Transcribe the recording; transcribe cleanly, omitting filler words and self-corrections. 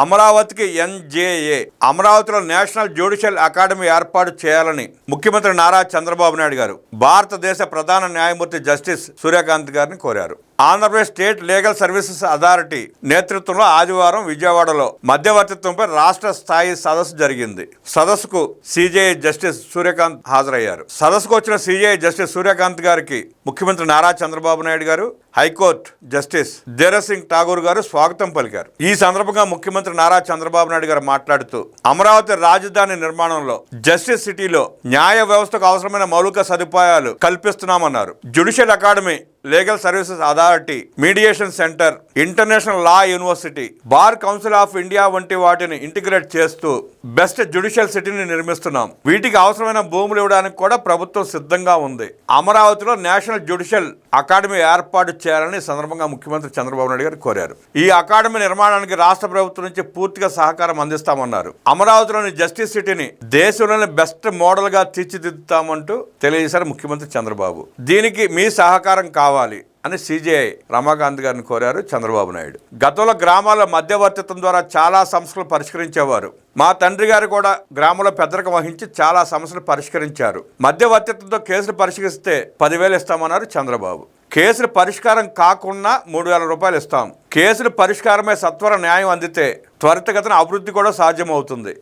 అమరావతికి ఎన్జేఏ. అమరావతిలో national judicial academy ఏర్పాటు చేయాలని ముఖ్యమంత్రి నారా చంద్రబాబు నాయుడు గారు భారతదేశ ప్రధాన న్యాయమూర్తి జస్టిస్ సూర్యకాంత్ గారిని కోరారు. Andhra Pradesh state legal services authority నేతృత్వంలో ఆదివారం విజయవాడలో మధ్యవర్తిత్వంపై రాష్ట్ర స్థాయి సదస్సు జరిగింది. సదస్సుకు సిజేఐ జస్టిస్ సూర్యకాంత్ హాజరయ్యారు. సదస్సుకు వచ్చిన సిజేఐ జస్టిస్ సూర్యకాంత్ గారికి ముఖ్యమంత్రి నారా చంద్రబాబు నాయుడు గారు, హైకోర్టు జస్టిస్ ధీరజ్ సింగ్ ఠాగూర్ గారు స్వాగతం పలికారు. ఈ సందర్భంగా ముఖ్యమంత్రి నారా చంద్రబాబు నాయుడు గారు మాట్లాడుతూ అమరావతి రాజధాని నిర్మాణంలో జస్టిస్ సిటీలో న్యాయ వ్యవస్థకు అవసరమైన మౌలిక సదుపాయాలు కల్పిస్తున్నామన్నారు. Judicial academy, legal services authority, mediation centre, international law university, bar council of India వంటి వాటిని ఇంటిగ్రేట్ చేస్తూ బెస్ట్ జ్యుడిషియల్ సిటీని నిర్మిస్తున్నాం. వీటికి అవసరమైన భూములు ఇవ్వడానికి కూడా ప్రభుత్వం సిద్ధంగా ఉంది. అమరావతిలో నేషనల్ జ్యుడిషియల్ అకాడమీ ఏర్పాటు చేయాలని సందర్భంగా ముఖ్యమంత్రి చంద్రబాబు నాయుడు గారు కోరారు. ఈ అకాడమీ నిర్మాణానికి రాష్ట్ర ప్రభుత్వం నుంచి పూర్తిగా సహకారం అందిస్తామన్నారు. అమరావతిలోని జస్టిస్ సిటీని దేశంలోని బెస్ట్ మోడల్ గా తీర్చిదిద్దుతామంటూ తెలియజేశారు ముఖ్యమంత్రి చంద్రబాబు. దీనికి మీ సహకారం కావాలి అని సిజేఐ రమాకాంత్ గారిని కోరారు చంద్రబాబు నాయుడు. గతంలో గ్రామాల మధ్యవర్తిత్వం ద్వారా చాలా సమస్యలు పరిష్కరించేవారు. మా తండ్రి గారు కూడా గ్రామంలో పెద్దరికం వహించి చాలా సమస్యలు పరిష్కరించారు. మధ్యవర్తిత్వంతో కేసులు పరిష్కరిస్తే 10,000 ఇస్తామన్నారు చంద్రబాబు. కేసులు పరిష్కారం కాకుండా 3,000 రూపాయలు ఇస్తాం. కేసులు పరిష్కారమై సత్వర న్యాయం అందితే త్వరితగతిన అభివృద్ధి కూడా సాధ్యమవుతుంది.